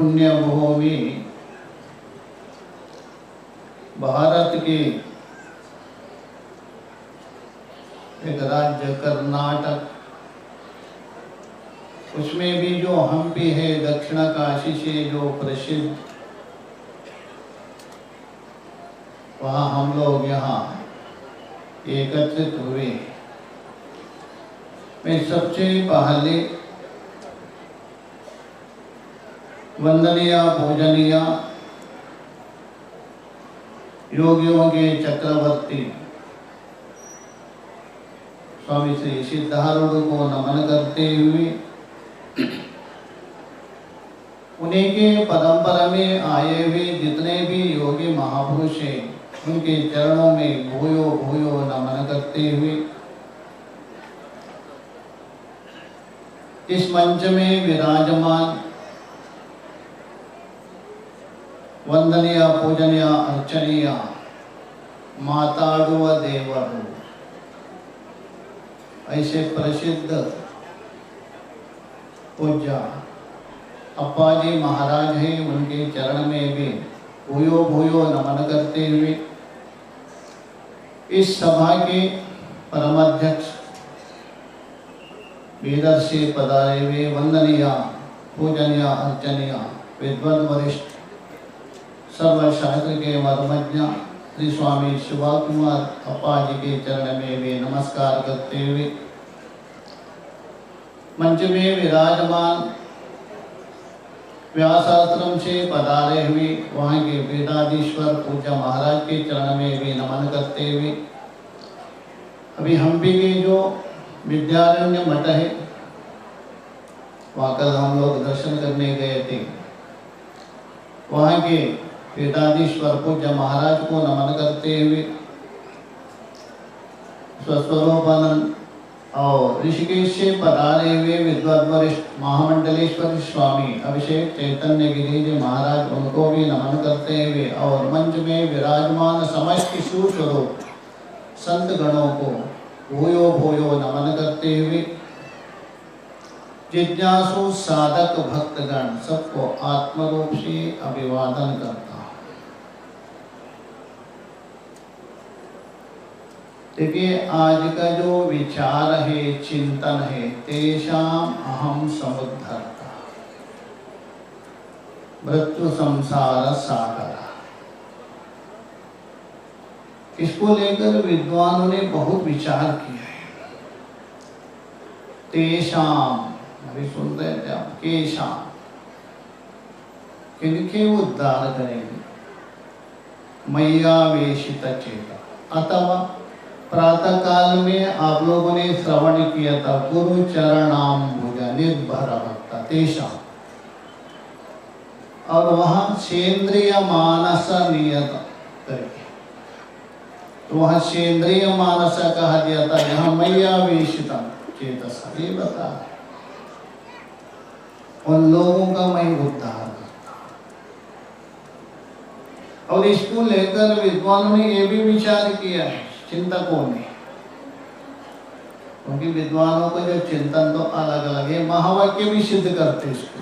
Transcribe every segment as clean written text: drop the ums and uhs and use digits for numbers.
पुण्य भूमि भारत के एक राज्य कर्नाटक, उसमें भी जो हम्पी है दक्षिण काशी से जो प्रसिद्ध, वहाँ हम लोग यहाँ एकत्रित हुए। मैं सबसे पहले वंदनीय पूजनीय योगियों के चक्रवर्ती स्वामी श्री सिद्धारूढ़ को नमन करते हुए उन्हीं के परंपरा में आए हुए जितने भी योगी महापुरुष हैं उनके चरणों में भूयो भूयो नमन करते हुए इस मंच में विराजमान वंदनीय पूजनीय अर्चनीय माताड़ू व देवरू ऐसे प्रसिद्ध पूज्य अप्पाजी महाराज हैं, उनके चरण में भी भूयो भूयो नमन करते हुए इस सभा के परमाध्यक्ष वेदर से पधारे हुए वंदनीय पूजनीय अर्चनीय विद्वान वरिष्ठ सर्वशास्त्र के मर्मज्ञ श्री स्वामी शिवा कुमार अप्पाजी के चरण में भी नमस्कार करते हुए मंच में विराजमान व्यासाश्रम से पधारे हुए वहाँ के वेदाधीश्वर पूज्य महाराज के चरण में भी नमन करते हुए अभी हम्पी के जो विद्यारण्य मठ है वहाँ कल हम लोग दर्शन करने गए थे, वहाँ के वेदाधीश्वर पूज्य महाराज को नमन करते हुए स्वस्वरूपानंद और ऋषिकेश से पधारे हुए विद्वत वरिष्ठ महामंडलेश्वर स्वामी अभिषेक चैतन्य गिरि जी महाराज उनको भी नमन करते हुए और मंच में विराजमान समस्त सुस्वरूप संत गणों को भूयो भूयो नमन करते हुए जिज्ञासु साधक भक्तगण सबको आत्मरूप से अभिवादन करता। देखिए आज का जो विचार है, चिंतन है, तेषाम अहम समुद्धरता मृत्यु संसार सागर, इसको लेकर विद्वानों ने बहुत विचार किया है। तेषाम अभी सुन रहे थे आप, केशाम किनके उद्धार करेंगे, मैयावेशित चेता। अथवा प्रातः काल में आप लोगों ने श्रवण किया था गुरु चरणाम्बुज निर्भर भक्त तेषाम, और वहाँ सेंद्रिय मानस नियत करके, तो वहाँ सेंद्रिय मानस कहा गया था, यहाँ मैयावेशित चेतस ये बता उन लोगों का मैं उद्धार करता। और इसको लेकर विद्वानों ने ये भी विचार किया है, चिंतकों ने, क्योंकि विद्वानों का जो चिंतन तो अलग अलग है, महावाक्य भी सिद्ध करते इसको।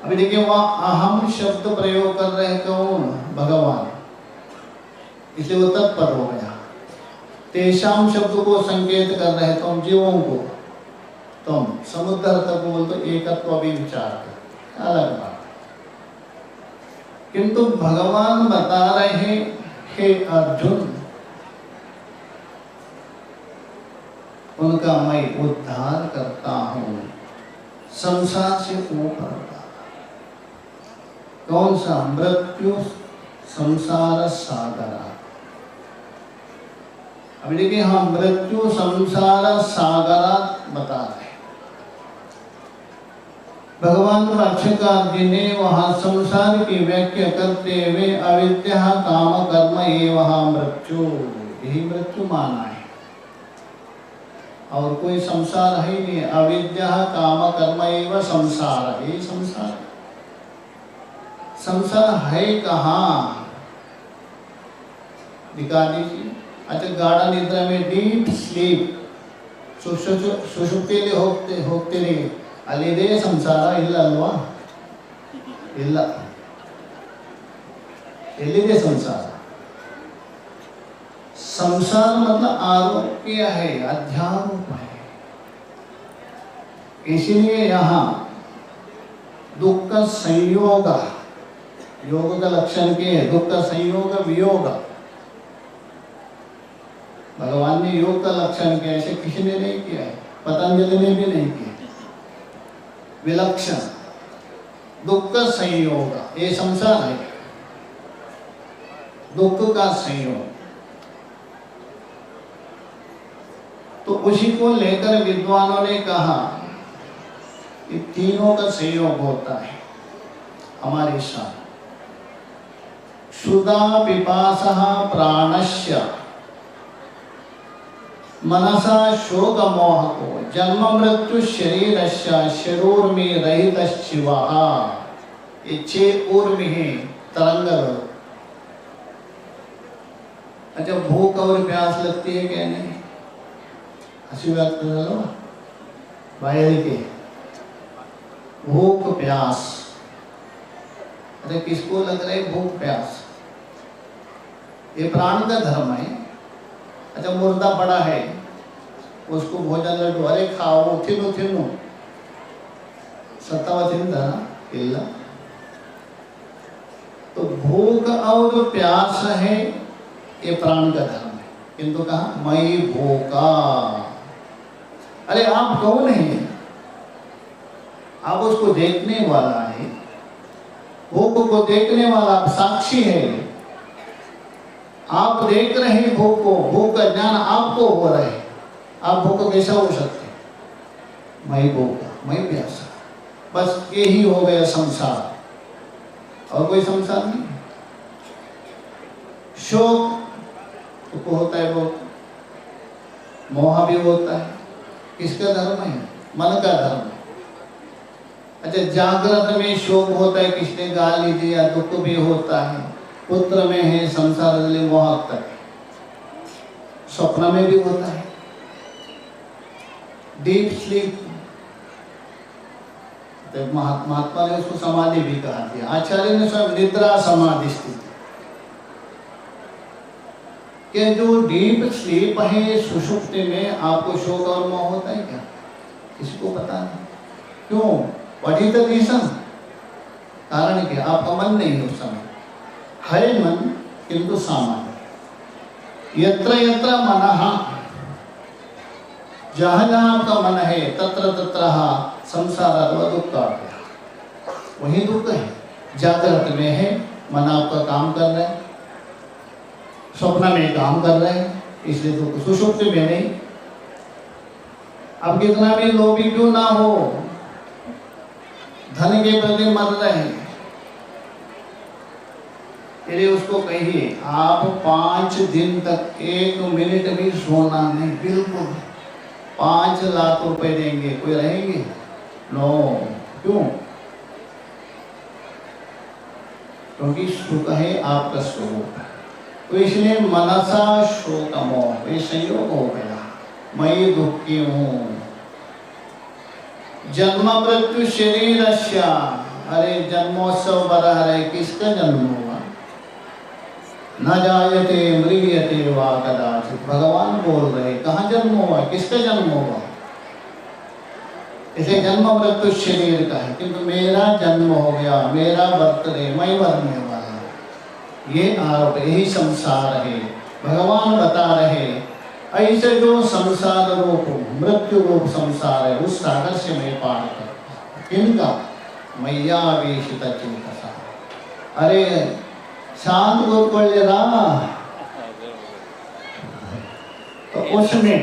अभी देखिए वहाँ अहम शब्द प्रयोग कर रहे कौन, भगवान, इसलिए वो तत्पर हो गया। तेषाम शब्द को संकेत कर रहे तुम जीवों को, तुम समुद्र तक बोल तो एकत्व भी विचार कर, अलग बात। किंतु भगवान बता रहे हैं हे अर्जुन, उनका मैं उद्धार करता हूं संसार से ऊपर का। कौन सा, मृत्यु संसार सागर। अभी देखिए हम मृत्यु संसार सागर बता रहे। भगवान भाष्यकार जी ने वहाँ संसार की व्याख्या करते हुए अविद्या काम कर्म ये वहाँ मृत्यु, यही मृत्यु माना है, और कोई संसार है नहीं। अविद्या काम कर्म एवं संसार, यही संसार। संसार है कहाँ, दिखा दीजिए। अच्छा गाढ़ा निद्रा में, डीप स्लीप, सुषुप्ति होते नहीं, ಅಲ್ಲಿದೆ ಸಂಸಾರ ಇಲ್ಲ ಅಲ್ವಾ? ಇಲ್ಲ. ಎಲ್ಲಿದೆ ಸಂಸಾರ? संसार मतलब आरोग्य है, अध्यारोप है। इसलिए यहाँ दुख का संयोग, योग का लक्षण क्या है? दुख का संयोग वियोग। भगवान ने योग का लक्षण किया, ऐसे किसी ने नहीं किया है, पतंजलि ने भी नहीं किया। विलक्षण दुख का संयोग, ये संसार है, दुख का संयोग। तो उसी को लेकर विद्वानों ने कहा कि तीनों का संयोग होता है हमारे साथ। क्षुधा पिपासा प्राणस्य मनसा शोक मोह को जन्म मृत्यु शरीरस्य शरीर में रहित शिवः। ये 6 ऊर्मी है तरंग। अच्छा, भूख और प्यास लगती है क्या? नहीं। हसी बात कर लो बाहर के भूख प्यास। अरे किसको लग रहा है भूख प्यास? ये प्राण का धर्म है। अच्छा, मुर्दा पड़ा है, उसको भोजन लड्डू, अरे खाओ, थिनो थिनो सत्तावा थिंदा ಇಲ್ಲ। तो भूख और प्यास है, ये प्राण का धर्म है। किंतु कहा मैं भूखा। अरे आप कौन है? आप उसको देखने वाला है, भूख को देखने वाला आप साक्षी है। आप देख रहे हैं भूख को, भूख का ज्ञान आपको हो रहा है। आप भूख कैसा हो सकते? मैं भूखा, मैं प्यासा, बस यही हो गया संसार, और कोई संसार नहीं। शोक तो होता है बहुत, मोह भी होता है। किसका धर्म है? मन का धर्म है। अच्छा, जागृत में शोक होता है, किसने गाली दिया, दुख भी होता है। पुत्र में है संसार मोह तक, स्वप्न में भी होता है। डीप स्लीप, तो महात्मा ने उसको समाधि भी कहा दिया। आचार्य ने स्वयं निद्रा समाधि स्थिति कि जो डीप स्लीप है, सुषुप्ति में आपको शोक और मोह होता है क्या? किसी को पता नहीं। क्यों? What is the reason? कारण क्या? आपका मन नहीं है उस समय, है मन किंतु सामान्य। यत्र यत्र मनः, जहाँ जहाँ आपका मन है तत्र तत्र संसार दुख का, वही दुख है। जागृत में है, मन आपका काम कर रहा है, स्वप्न में काम कर रहे हैं, इसलिए दुख। सुषुप्ति में नहीं। अब कितना भी लोभी क्यों ना हो, धन के प्रति मर रहे हैं, इसलिए उसको कहिए आप 5 दिन तक 1 मिनट भी सोना नहीं, बिल्कुल। 5 लाख रुपए देंगे, कोई रहेंगे? नो। क्यों? क्योंकि सुख है आपका स्वरूप। तो इसलिए मनसा शोक मोह, ये संयोग हो गया। मैं दुखी हूं। जन्म मृत्यु शरीरस्य, अरे जन्मोत्सव बना रहे, किसका जन्म हुआ? न जायते म्रियते वा कदाचित, भगवान बोल रहे। कहाँ जन्म हुआ? किसका जन्म हुआ? इसे जन्म मृत्यु शरीर का है, किंतु मेरा जन्म हो गया, मेरा बर्थडे, मैं मरने वाला, ये आरोप, यही संसार है। भगवान बता रहे ऐसे जो संसार रूप मृत्यु रूप संसार है, उस सागर से मैं पार कर। किनका? मैया वेशित चिंतसा। अरे शांत ಕೂತ್ಕೊಳ್ಳಿರಾ, तो उसमें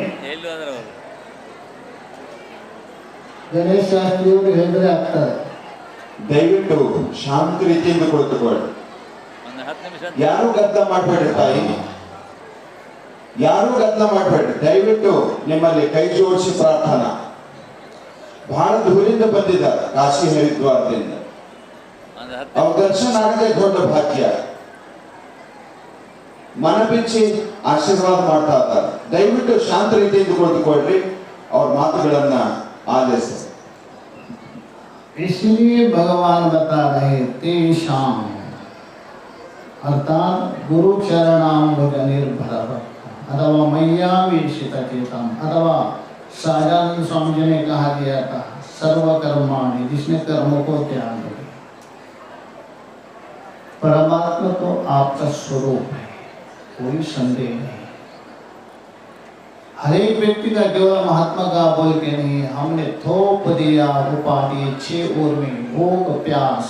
ಗಣೇಶ ಶಾಸ್ತ್ರಿಯವರು ಹೇಳಿದ್ರೆ ಆಗ್ತಾರೆ. ದಯವಿಟ್ಟು ಶಾಂತ ರೀತಿಯಿಂದ ಕುಳಿತುಕೊಳ್ಳಿ. ಯಾರು ಗದ್ದಲ ಮಾಡಬೇಡಿ ತಾಯಿ, ಯಾರು ಗದ್ದಲ ಮಾಡಬೇಡಿ. ದಯವಿಟ್ಟು ನಿಮ್ಮಲ್ಲಿ ಕೈ ಜೋಡಿಸಿ ಪ್ರಾರ್ಥನಾ. ಬಹಳ ದೂರಿಂದ ಬಂದಿದ್ದಾರೆ, ಕಾಶಿ ಹರಿದ್ವಾರದಿಂದ. ಅವ್ರ ದರ್ಶನ ಆಗದೆ ದೊಡ್ಡ ಭಾಗ್ಯ. ಮನ ಬಿಚ್ಚಿ ಆಶೀರ್ವಾದ ಮಾಡ್ತಾ ಇದ್ದಾರೆ. ದಯವಿಟ್ಟು ಶಾಂತ ರೀತಿಯಿಂದ ಕುಳಿತುಕೊಳ್ಳ್ರಿ, ಅವ್ರ ಮಾತುಗಳನ್ನ ಆಲಿಸಿ. इसलिए भगवान बता रहे तेषाम अर्थात गुरु चरणाम्बुज निर्भर अथवा मय्यावेशितचेतम अथवा सहजानंद स्वामी जी ने कहा गया था सर्वकर्माणि, जिसने कर्मों को त्याग दिया। परमात्मा तो आपका स्वरूप है, कोई संदेह नहीं। हर एक व्यक्ति का केवल महात्मा का बोल के नहीं, हमने थोप दिया उपाधि 6 ओर में भोग प्यास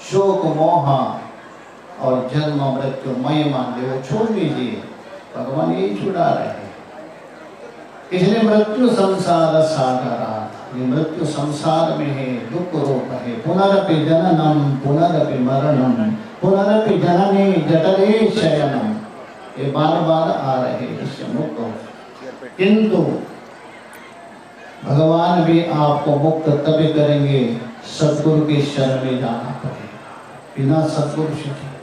शोक मोह और जन्म मृत्यु मय मान ले, वो छोड़ दीजिए, भगवान यही छुड़ा रहे हैं। इसलिए मृत्यु संसार सागरा, ये मृत्यु संसार में है, दुख रूप है। पुनरपि जननम पुनरपि मरणम पुनरपि जननी जठरे शयनम, ये बार बार आ रहे, इससे मुक्त हो। किंतु भगवान भी आपको मुक्त तभी करेंगे सद्गुरु के शरण में जाना पड़ेगा, बिना सद्गुरु सीखे।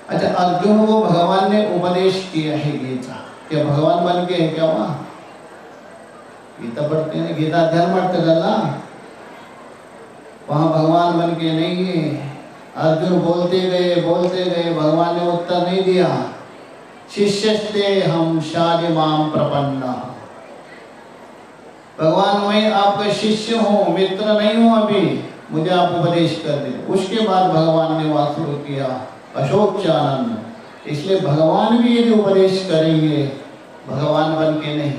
अच्छा, अर्जुन को भगवान ने उपदेश किया है गीता, क्या भगवान बन के है क्या? वहाँ गीता पढ़ते हैं, गीता अध्ययन मत करना, वहाँ भगवान बन के नहीं है। अर्जुन बोलते गए, भगवान ने उत्तर नहीं दिया। शिष्यस्ते हम शालिमाम प्रपन्ना, भगवान मैं आपका शिष्य हूँ, मित्र नहीं हूँ, अभी मुझे आप उपदेश कर दे। उसके बाद भगवान ने वहाँ शुरू किया अशोचानंद। इसलिए भगवान भी यदि उपदेश करेंगे, भगवान बन के नहीं,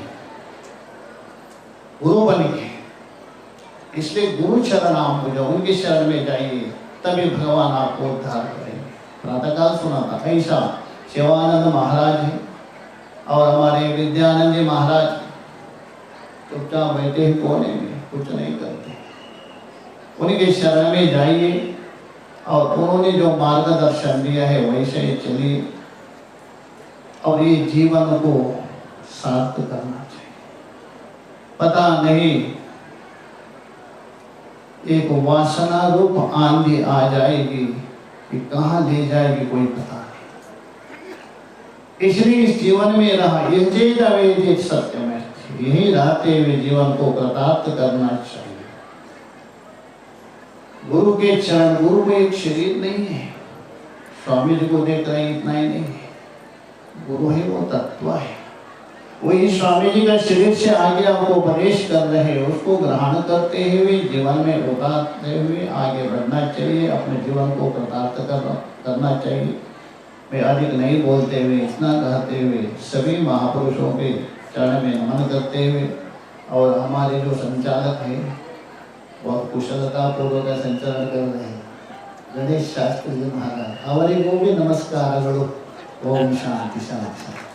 गुरु बन के। इसलिए गुरु चरणाम्बुज, उनके शरण में जाइए, तभी भगवान आपको उद्धार करेंगे। प्रातःकाल सुना था ऐसा, शिवानंद महाराज है और हमारे विद्यानंद जी महाराज चुपचाप बैठे हैं कोने में, कुछ नहीं करते। उनके शरण में जाइए और उन्होंने जो मार्गदर्शन दिया है वैसे ही चलिए और ये जीवन को सार्थक करना चाहिए। पता नहीं एक वासना रूप आंधी आ जाएगी कि कहाँ ले जाएगी कोई पता नहीं। इसलिए इस जीवन में रहा यह सत्य में, यही रहते हुए जीवन को कृतार्थ करना चाहिए। गुरु के चरण, गुरु में एक शरीर नहीं है, स्वामी जी को देख रहे हैं इतना ही नहीं है, गुरु है वो तत्व है। वही स्वामी जी का शरीर से आगे आपको उपदेश कर रहे हैं, उसको ग्रहण करते हुए जीवन में उतारते हुए आगे बढ़ना चाहिए, अपने जीवन को कृतार्थ करना चाहिए। मैं अधिक नहीं बोलते हुए, इतना कहते हुए सभी महापुरुषों के चरण में नमन करते हुए, और हमारे जो संचालक हैं बहुत कुशलता पूर्वक संचालन कर रहे हैं, गणेश शास्त्री जी महाराज, ಅವರಿಗೂ भी नमस्कार। ओम शांति शांति।